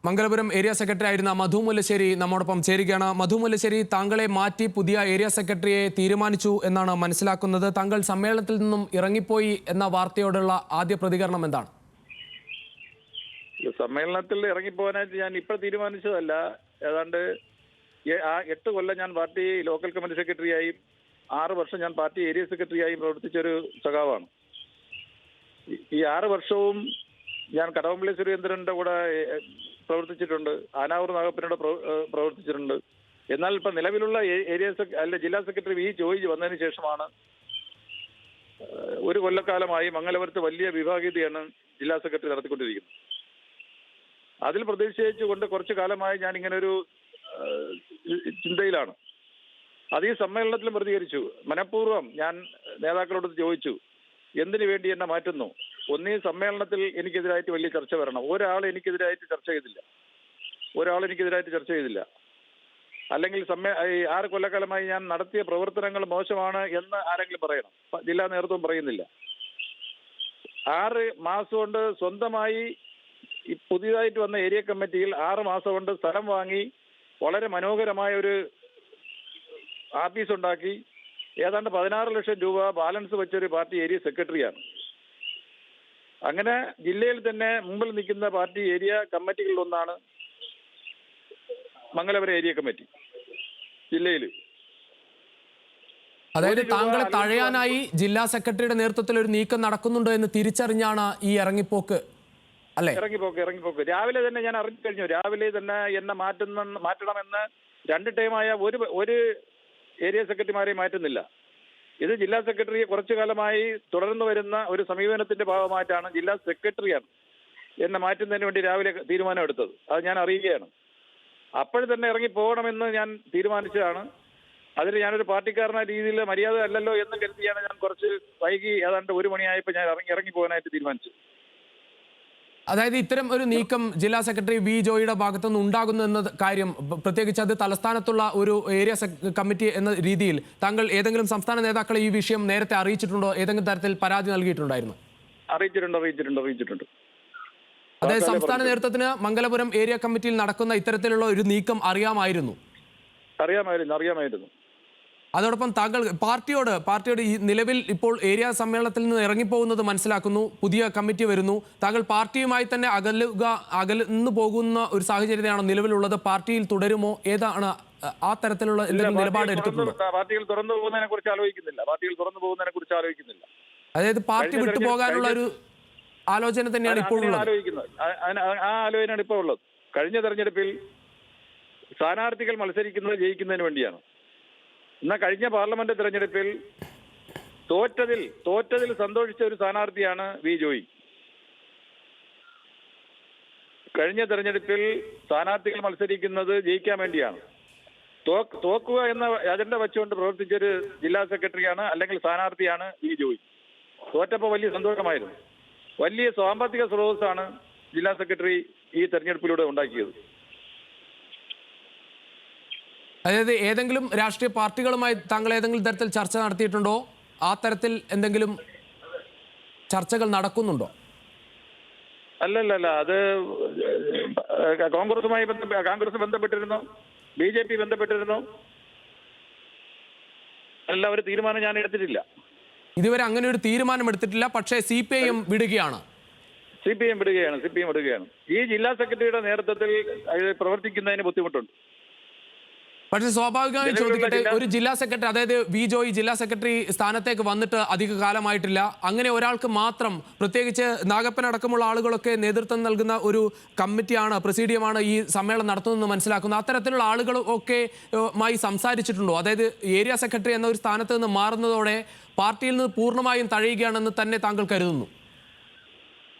Mangalapuram area secretary ആയിരുന്ന മധു മുല്ലശ്ശേരി നമ്മോടൊപ്പം ചേരുകയാണ്. മധു മുല്ലശ്ശേരി, താങ്കളെ മാറ്റി പുതിയ ഏരിയ സെക്രട്ടറിയെ തീരുമാനിച്ചു എന്നാണ് മനസ്സിലാക്കുന്നത്. താങ്കൾ സമ്മേളനത്തിൽ നിന്നും ഇറങ്ങിപ്പോയി എന്ന വാർത്തയോടുള്ള ആദ്യ പ്രതികരണം എന്താണ്? സമ്മേളനത്തിൽ ഇറങ്ങിപ്പോകാനായിട്ട് ഞാൻ ഇപ്പോൾ തീരുമാനിച്ചതല്ല. ഏതാണ്ട് 8 കൊല്ലം ഞാൻ പാർട്ടി ലോക്കൽ കമ്മിറ്റി സെക്രട്ടറിയായും 6 വർഷം ഞാൻ പാർട്ടി ഏരിയ സെക്രട്ടറിയായും പ്രവർത്തിച്ചൊരു സഖാവാണ്. ഈ 6 വർഷവും ഞാൻ കടകംപള്ളി സുരേന്ദ്രന്റെ കൂടെ പ്രവർത്തിച്ചിട്ടുണ്ട്, ആനാവൂർ നാഗപ്പനോട് പ്രവർത്തിച്ചിട്ടുണ്ട്. എന്നാൽ ഇപ്പൊ നിലവിലുള്ള ഏരിയ ജില്ലാ സെക്രട്ടറി വി ജോയി വന്നതിന് ശേഷമാണ് 1 കൊല്ലക്കാലമായി മംഗലപുരത്ത് വലിയ വിഭാഗീയതയാണ് ജില്ലാ സെക്രട്ടറി നടത്തിക്കൊണ്ടിരിക്കുന്നത്. അതിൽ പ്രതിഷേധിച്ചുകൊണ്ട് കുറച്ചു കാലമായി ഞാൻ ഇങ്ങനെ ഒരു ചിന്തയിലാണ്. അത് ഈ സമ്മേളനത്തിലും പ്രതികരിച്ചു. മനഃപൂർവ്വം ഞാൻ നേതാക്കളോട് ചോദിച്ചു, എന്തിനു വേണ്ടി എന്നെ മാറ്റുന്നു? ഒന്നീ സമ്മേളനത്തിൽ എനിക്കെതിരായിട്ട് വലിയ ചർച്ച വരണം. ഒരാൾ എനിക്കെതിരായിട്ട് ചർച്ച ചെയ്തില്ല. അല്ലെങ്കിൽ 6 കൊല്ലക്കാലമായി ഞാൻ നടത്തിയ പ്രവർത്തനങ്ങൾ മോശമാണ് എന്ന് ആരെങ്കിലും പറയണം. ജില്ലാ നേതൃത്വം പറയുന്നില്ല. 6 മാസം കൊണ്ട് സ്വന്തമായി പുതിയതായിട്ട് വന്ന ഏരിയ കമ്മിറ്റിയിൽ 6 മാസം കൊണ്ട് സ്ഥലം വാങ്ങി വളരെ മനോഹരമായ ഒരു ആഫീസ് ഉണ്ടാക്കി ഏതാണ്ട് 16 ലക്ഷം രൂപ ബാലൻസ് വെച്ചൊരു പാർട്ടി ഏരിയ സെക്രട്ടറിയാണ്. അങ്ങനെ ജില്ലയിൽ തന്നെ മുമ്പിൽ നിൽക്കുന്ന പാർട്ടി ഏരിയ കമ്മിറ്റികളിലൊന്നാണ് മംഗലപുരം ഏരിയ കമ്മിറ്റി ജില്ലയിൽ. അതായത് താങ്കളെ തഴയാനായി ജില്ലാ സെക്രട്ടറിയുടെ നേതൃത്വത്തിൽ ഒരു നീക്കം നടക്കുന്നുണ്ടോ എന്ന് തിരിച്ചറിഞ്ഞാണ് ഈ ഇറങ്ങിപ്പോക്ക്, അല്ലേ? ഇറങ്ങിപ്പോക്ക് രാവിലെ തന്നെ ഞാൻ അറിഞ്ഞു കഴിഞ്ഞു. രാവിലെ തന്നെ എന്നെ മാറ്റണമെന്ന് 2 ടൈമായ ഒരു ഏരിയ സെക്രട്ടറിമാരെ മാറ്റുന്നില്ല. ഇത് ജില്ലാ സെക്രട്ടറി കുറച്ചു കാലമായി തുടർന്നു വരുന്ന ഒരു സമീപനത്തിന്റെ ഭാഗമായിട്ടാണ് ജില്ലാ സെക്രട്ടറിയാണ് എന്നെ മാറ്റുന്നതിന് വേണ്ടി രാവിലെ തീരുമാനം എടുത്തത്. അത് ഞാൻ അറിയുകയാണ്. അപ്പോഴും തന്നെ ഇറങ്ങി പോകണമെന്ന് ഞാൻ തീരുമാനിച്ചതാണ്. അതിൽ ഞാനൊരു പാർട്ടിക്കാരനായ രീതിയിൽ മര്യാദ അല്ലല്ലോ എന്ന് കരുതിയാണ് ഞാൻ കുറച്ച് വൈകി ഏതാണ്ട് 1 മണിയായപ്പോൾ ഞാൻ ഇറങ്ങി പോകാനായിട്ട് തീരുമാനിച്ചു. അതായത് ഇത്തരം ഒരു നീക്കം ജില്ലാ സെക്രട്ടറി വി ജോയിയുടെ ഭാഗത്തുനിന്ന് ഉണ്ടാകുന്നു എന്ന കാര്യം, പ്രത്യേകിച്ച് അത് തലസ്ഥാനത്തുള്ള ഒരു ഏരിയ കമ്മിറ്റി എന്ന രീതിയിൽ താങ്കൾ ഏതെങ്കിലും സംസ്ഥാന നേതാക്കളെ ഈ വിഷയം നേരത്തെ അറിയിച്ചിട്ടുണ്ടോ? ഏതെങ്കിലും തരത്തിൽ പരാതി നൽകിയിട്ടുണ്ടായിരുന്നു? അറിയിച്ചിട്ടുണ്ട്. അതായത് സംസ്ഥാന നേതൃത്വത്തിന് മംഗലപുരം ഏരിയ കമ്മിറ്റിയിൽ നടക്കുന്ന ഇത്തരത്തിലുള്ള ഒരു നീക്കം അറിയാമായിരുന്നു. അതോടൊപ്പം താങ്കൾ പാർട്ടിയോട് ഈ നിലവിൽ ഇപ്പോൾ ഏരിയ സമ്മേളനത്തിൽ നിന്ന് ഇറങ്ങിപ്പോകുന്നത് മനസ്സിലാക്കുന്നു, പുതിയ കമ്മിറ്റി വരുന്നു, താങ്കൾ പാർട്ടിയുമായി തന്നെ അകന്നു പോകുന്ന ഒരു സാഹചര്യമാണ് നിലവിലുള്ളത്. പാർട്ടിയിൽ തുടരുമോ? ഏതാണ് ആ തരത്തിലുള്ള എന്തെങ്കിലും നിലപാട് എടുത്തിട്ടുണ്ടോ? പാർട്ടിയിൽ തുറന്നു പോകുന്നതിനെ കുറിച്ച് ആലോചിക്കുന്നില്ല. അതായത് പാർട്ടി വിട്ടുപോകാനുള്ള ഒരു ആലോചന തന്നെയാണ് ഇപ്പോൾ ആലോചിക്കുന്നത്. ആ ആലോചനയാണ് ഇപ്പോൾ ഉള്ളത്. കഴിഞ്ഞ തെരഞ്ഞെടുപ്പിൽ സ്ഥാനാർത്ഥികൾ മത്സരിക്കുന്നത് ജയിക്കുന്നതിന് വേണ്ടിയാണ്. എന്നാൽ കഴിഞ്ഞ പാർലമെന്റ് തെരഞ്ഞെടുപ്പിൽ തോറ്റതിൽ സന്തോഷിച്ച ഒരു സ്ഥാനാർത്ഥിയാണ് വി ജോയി. കഴിഞ്ഞ തെരഞ്ഞെടുപ്പിൽ സ്ഥാനാർത്ഥികൾ മത്സരിക്കുന്നത് ജയിക്കാൻ വേണ്ടിയാണ്. തോക്കുക എന്ന അജണ്ട വെച്ചുകൊണ്ട് പ്രവർത്തിച്ചൊരു ജില്ലാ സെക്രട്ടറിയാണ് അല്ലെങ്കിൽ സ്ഥാനാർത്ഥിയാണ് വി ജോയി. തോറ്റപ്പോൾ വലിയ സന്തോഷമായിരുന്നു. വലിയ സാമ്പത്തിക സ്രോതസ്സാണ് ജില്ലാ സെക്രട്ടറി ഈ തെരഞ്ഞെടുപ്പിലൂടെ ഉണ്ടാക്കിയത്. അതായത് ഏതെങ്കിലും രാഷ്ട്രീയ പാർട്ടികളുമായി താങ്കൾ ഏതെങ്കിലും തരത്തിൽ ചർച്ച നടത്തിയിട്ടുണ്ടോ? ആ തരത്തിൽ എന്തെങ്കിലും ചർച്ചകൾ നടക്കുന്നുണ്ടോ? അല്ലല്ല, അത് കോൺഗ്രസ് ബന്ധപ്പെട്ടിരുന്നു, BJP ബന്ധപ്പെട്ടിരുന്നു. അല്ല, ഒരു തീരുമാനം ഞാൻ എടുത്തിട്ടില്ല. ഇതുവരെ അങ്ങനെ ഒരു തീരുമാനം എടുത്തിട്ടില്ല. പക്ഷേ CPIM വിടുകയാണ്. ഈ ജില്ലാ സെക്രട്ടറിയുടെ നേതൃത്വത്തിൽ പ്രവർത്തിക്കുന്നതിന് ബുദ്ധിമുട്ടുണ്ട്. പക്ഷേ സ്വാഭാവികമായും ചോദിക്കട്ടെ, ഒരു ജില്ലാ സെക്രട്ടറി, അതായത് വി ജോയി ജില്ലാ സെക്രട്ടറി സ്ഥാനത്തേക്ക് വന്നിട്ട് അധിക കാലമായിട്ടില്ല. അങ്ങനെ ഒരാൾക്ക് മാത്രം, പ്രത്യേകിച്ച് നാഗപ്പൻ അടക്കമുള്ള ആളുകളൊക്കെ നേതൃത്വം നൽകുന്ന ഒരു കമ്മിറ്റിയാണ്, പ്രസിഡിയമാണ് ഈ സമ്മേളനം നടത്തുന്നതെന്ന് മനസ്സിലാക്കുന്നു. അത്തരത്തിലുള്ള ആളുകളൊക്കെ മായി സംസാരിച്ചിട്ടുണ്ടോ? അതായത് ഏരിയ സെക്രട്ടറി എന്ന ഒരു സ്ഥാനത്ത് നിന്ന് മാറുന്നതോടെ പാർട്ടിയിൽ നിന്ന് പൂർണ്ണമായും തഴയുകയാണെന്ന് തന്നെ താങ്കൾ കരുതുന്നു?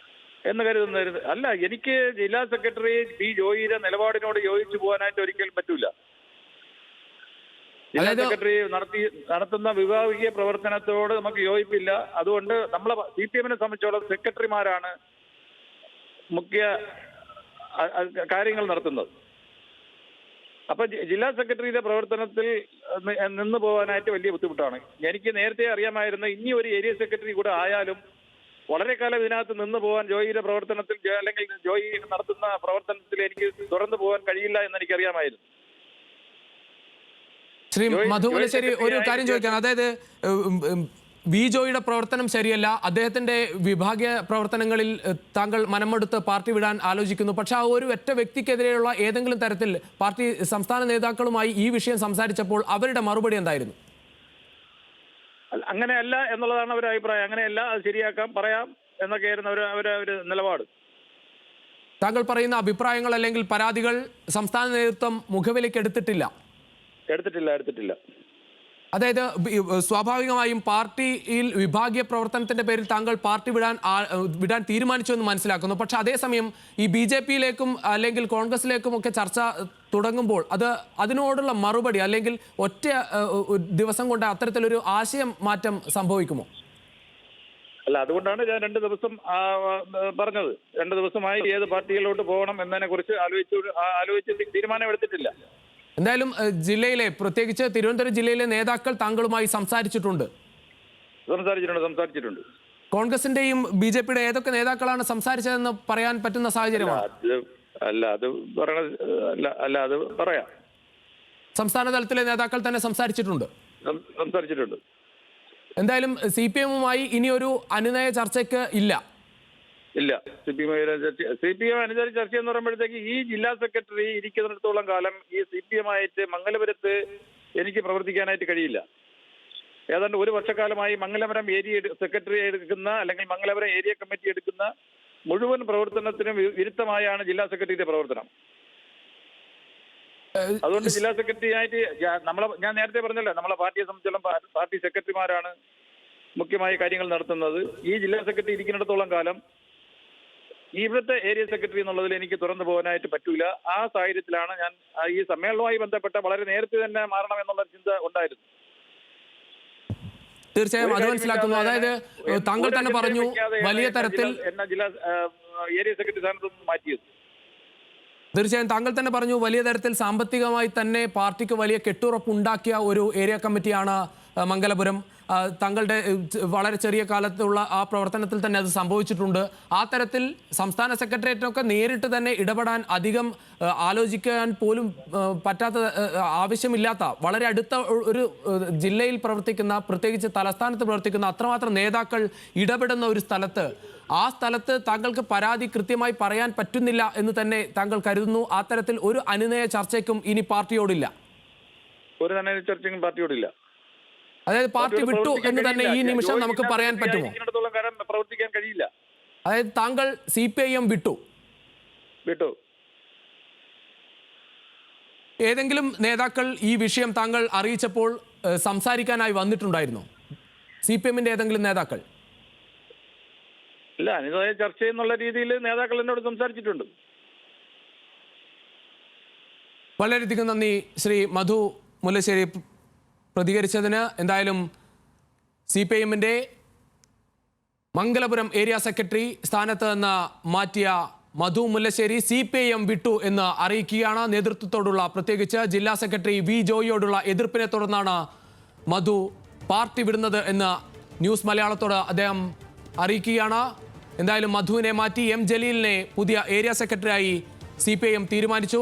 അല്ല, എനിക്ക് ജില്ലാ സെക്രട്ടറി വി ജോയിയുടെ നിലപാടിനോട് യോജിച്ചു പോകാനായിട്ട് ഒരിക്കലും പറ്റൂല. ജില്ലാ സെക്രട്ടറി നടത്തുന്ന വിഭാഗീയ പ്രവർത്തനത്തോട് നമുക്ക് യോജിപ്പില്ല. അതുകൊണ്ട് നമ്മളെ CPM സംബന്ധിച്ചോളം സെക്രട്ടറിമാരാണ് മുഖ്യ കാര്യങ്ങൾ നടത്തുന്നത്. അപ്പൊ ജില്ലാ സെക്രട്ടറിയുടെ പ്രവർത്തനത്തിൽ നിന്ന് പോകാനായിട്ട് വലിയ ബുദ്ധിമുട്ടാണ്. എനിക്ക് നേരത്തെ അറിയാമായിരുന്നു, ഇനി ഒരു ഏരിയ സെക്രട്ടറി കൂടെ ആയാലും വളരെ കാലം ഇതിനകത്ത് നിന്ന് പോകാൻ ജോയിയുടെ പ്രവർത്തനത്തിൽ അല്ലെങ്കിൽ ജോയി നടത്തുന്ന പ്രവർത്തനത്തിൽ എനിക്ക് തുറന്നു പോകാൻ കഴിയില്ല എന്ന് എനിക്കറിയാമായിരുന്നു. ശ്രീ മധു മുല്ലശ്ശേരി, ഒരു കാര്യം ചോദിക്കാൻ, അതായത് വി ജോയിയുടെ പ്രവർത്തനം ശരിയല്ല, അദ്ദേഹത്തിന്റെ വിഭാഗീയ പ്രവർത്തനങ്ങളിൽ താങ്കൾ മനമെടുത്ത് പാർട്ടി വിടാൻ ആലോചിക്കുന്നു. പക്ഷെ ആ ഒരു ഒറ്റ വ്യക്തിക്കെതിരെയുള്ള ഏതെങ്കിലും തരത്തിൽ പാർട്ടി സംസ്ഥാന നേതാക്കളുമായി ഈ വിഷയം സംസാരിച്ചപ്പോൾ അവരുടെ മറുപടി എന്തായിരുന്നു? അങ്ങനെയല്ല എന്നുള്ളതാണ് അവരുടെ അഭിപ്രായം. അങ്ങനെയല്ല, അത് ശരിയാക്കാം, പറയാം എന്നൊക്കെയായിരുന്നു അവരുടെ നിലപാട്. താങ്കൾ പറയുന്ന അഭിപ്രായങ്ങൾ അല്ലെങ്കിൽ പരാതികൾ സംസ്ഥാന നേതൃത്വം മുഖവിലേക്ക് എടുത്തിട്ടില്ല. അതായത് സ്വാഭാവികമായും പാർട്ടിയിൽ വിഭാഗീയ പ്രവർത്തനത്തിന്റെ പേരിൽ താങ്കൾ പാർട്ടി വിടാൻ തീരുമാനിച്ചു എന്ന് മനസ്സിലാക്കുന്നു. പക്ഷെ അതേസമയം ഈ BJP-യിലേക്കും അല്ലെങ്കിൽ കോൺഗ്രസിലേക്കും ഒക്കെ ചർച്ച തുടങ്ങുമ്പോൾ അതിനോടുള്ള മറുപടി അല്ലെങ്കിൽ ഒറ്റ ദിവസം കൊണ്ട് അത്തരത്തിലൊരു ആശയം മാറ്റം സംഭവിക്കുമോ? അല്ല, അതുകൊണ്ടാണ് ഞാൻ 2 ദിവസം പറഞ്ഞത്. 2 ദിവസമായി ഏത് പാർട്ടിയിലോട്ട് പോകണം എന്നതിനെ കുറിച്ച് ആലോചിച്ച് തീരുമാനമെടുത്തിട്ടില്ല. എന്തായാലും ജില്ലയിലെ, പ്രത്യേകിച്ച് തിരുവനന്തപുരം ജില്ലയിലെ നേതാക്കൾ താങ്കളുമായി സംസാരിച്ചിട്ടുണ്ട്. കോൺഗ്രസിന്റെയും BJP-യുടെ ഏതൊക്കെ നേതാക്കളാണ് സംസാരിച്ചതെന്ന് പറയാൻ പറ്റുന്ന സാഹചര്യമാണ്? അത് പറയാം. സംസ്ഥാന തലത്തിലെ നേതാക്കൾ തന്നെ സംസാരിച്ചിട്ടുണ്ട്. എന്തായാലും CPM-മായി ഇനിയൊരു അനുനയ ചർച്ചയ്ക്ക് ഇല്ല. CPM അനുസരിച്ച് ചർച്ച എന്ന് പറയുമ്പോഴത്തേക്ക് ഈ ജില്ലാ സെക്രട്ടറി ഇരിക്കുന്നിടത്തോളം കാലം ഈ CPM ആയിട്ട് മംഗലപുരത്ത് എനിക്ക് പ്രവർത്തിക്കാനായിട്ട് കഴിയില്ല. ഏതാണ്ട് 1 വർഷക്കാലമായി മംഗലപുരം ഏരിയ സെക്രട്ടറി എടുക്കുന്ന അല്ലെങ്കിൽ മംഗലപുരം ഏരിയ കമ്മിറ്റി എടുക്കുന്ന മുഴുവൻ പ്രവർത്തനത്തിനും വിരുദ്ധമായാണ് ജില്ലാ സെക്രട്ടറിയുടെ പ്രവർത്തനം. അതുകൊണ്ട് ജില്ലാ സെക്രട്ടറി ആയിട്ട് ഞാൻ നേരത്തെ പറഞ്ഞല്ലോ, നമ്മളെ പാർട്ടിയെ സംബന്ധിച്ചിടത്തോളം പാർട്ടി സെക്രട്ടറിമാരാണ് മുഖ്യമായ കാര്യങ്ങൾ നടത്തുന്നത്. ഈ ജില്ലാ സെക്രട്ടറി ഇരിക്കുന്നിടത്തോളം കാലം ഇവിടുത്തെ ഏരിയ സെക്രട്ടറി എന്നുള്ളതിൽ എനിക്ക് തുറന്നു പോകാനായിട്ട് പറ്റൂല. ആ സാഹചര്യത്തിലാണ് ഞാൻ ഈ സമ്മേളനവുമായി ബന്ധപ്പെട്ട വളരെ നേരത്തെ തന്നെ മാറണം എന്നുള്ള ചിന്ത ഉണ്ടായിരുന്നു. തീർച്ചയായും അത് മനസ്സിലാക്കുന്നു. അതായത് താങ്കൾ തന്നെ പറഞ്ഞു വലിയ തരത്തിൽ ജില്ലാ ഏരിയ സെക്രട്ടറി സ്ഥാനത്ത് മാറ്റിയത്. തീർച്ചയായും താങ്കൾ തന്നെ പറഞ്ഞു വലിയ തരത്തിൽ സാമ്പത്തികമായി തന്നെ പാർട്ടിക്ക് വലിയ കെട്ടുറപ്പുണ്ടാക്കിയ ഒരു ഏരിയ കമ്മിറ്റിയാണ് മംഗലപുരം. താങ്കളുടെ വളരെ ചെറിയ കാലത്തുള്ള ആ പ്രവർത്തനത്തിൽ തന്നെ അത് സംഭവിച്ചിട്ടുണ്ട്. ആ തരത്തിൽ സംസ്ഥാന സെക്രട്ടേറിയറ്റിനൊക്കെ നേരിട്ട് തന്നെ ഇടപെടാൻ അധികം ആലോചിക്കാൻ പോലും പറ്റാത്ത, ആവശ്യമില്ലാത്ത, വളരെ അടുത്ത ഒരു ജില്ലയിൽ പ്രവർത്തിക്കുന്ന, പ്രത്യേകിച്ച് തലസ്ഥാനത്ത് പ്രവർത്തിക്കുന്ന അത്രമാത്രം നേതാക്കൾ ഇടപെടുന്ന ഒരു സ്ഥലത്ത്, ആ സ്ഥലത്ത് താങ്കൾക്ക് പരാതി കൃത്യമായി പറയാൻ പറ്റുന്നില്ല എന്ന് തന്നെ താങ്കൾ കരുതുന്നു. ആ തരത്തിൽ ഒരു അനുനയ ചർച്ചയ്ക്കും ഇനി പാർട്ടിയോടില്ല. അതായത് പാർട്ടി വിട്ടു എന്ന് തന്നെ ഈ നിമിഷം നമുക്ക് പറയാൻ പറ്റുമോ? പ്രവർത്തിക്കാൻ കഴിയില്ല. അതായത് താങ്കൾ CPIM വിട്ടു. ഏതെങ്കിലും നേതാക്കൾ ഈ വിഷയം താങ്കൾ അറിയിച്ചപ്പോൾ സംസാരിക്കാനായി വന്നിട്ടുണ്ടായിരുന്നോ? CPM-ന്റെ ഏതെങ്കിലും നേതാക്കൾ? ഇല്ല, അനുനയ ചർച്ച എന്നുള്ള രീതിയിൽ നേതാക്കൾ എന്നോട് സംസാരിച്ചിട്ടുണ്ട്. വളരെയധികം നന്ദി ശ്രീ മധു മുല്ലശ്ശേരി പ്രതികരിച്ചതിന്. എന്തായാലും CPIM-ന്റെ മംഗലപുരം ഏരിയ സെക്രട്ടറി സ്ഥാനത്ത് നിന്ന് മാറ്റിയ മധു മുല്ലശ്ശേരി CPIM വിട്ടു എന്ന് അറിയിക്കുകയാണ്. നേതൃത്വത്തോടുള്ള, പ്രത്യേകിച്ച് ജില്ലാ സെക്രട്ടറി വി ജോയിയോടുള്ള എതിർപ്പിനെ തുടർന്നാണ് മധു പാർട്ടി വിടുന്നത് എന്ന് ന്യൂസ് മലയാളത്തോട് അദ്ദേഹം അറിയിക്കുകയാണ്. എന്തായാലും മധുവിനെ മാറ്റി M ജലീലിനെ പുതിയ ഏരിയ സെക്രട്ടറിയായി CPIM തീരുമാനിച്ചു.